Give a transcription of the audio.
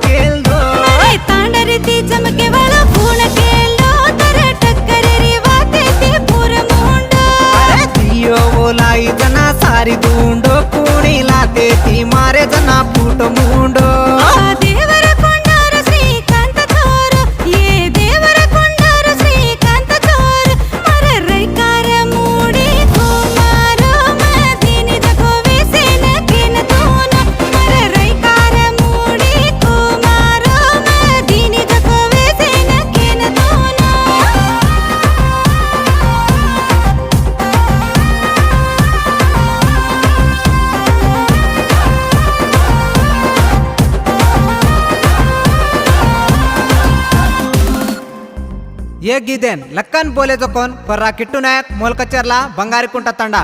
खेल दो तांडरीती चमके वाला खून खेल दो तेरे टक्कर रिवाते ती पूरा मुंडो अरे दियो बोलाई जना सारी ढूंढो कूणी लाते थी मारे जना फूट मुंडो देवर కొండార శ్రీకాంత చోరు ఏ దేవర కొండార శ్రీకాంత చోరు మరే రైకార మూడి కుమారు మదీని జగో వేసిన కిన తోను మరే రైకార మూడి కుమారు మదీని జగో వేసిన కిన తోను ये गिदेन लक्कन बोले तो कोण पर्रा किट्टू नायक मोलकचेरला बंगारी कुंटा ತಂಡ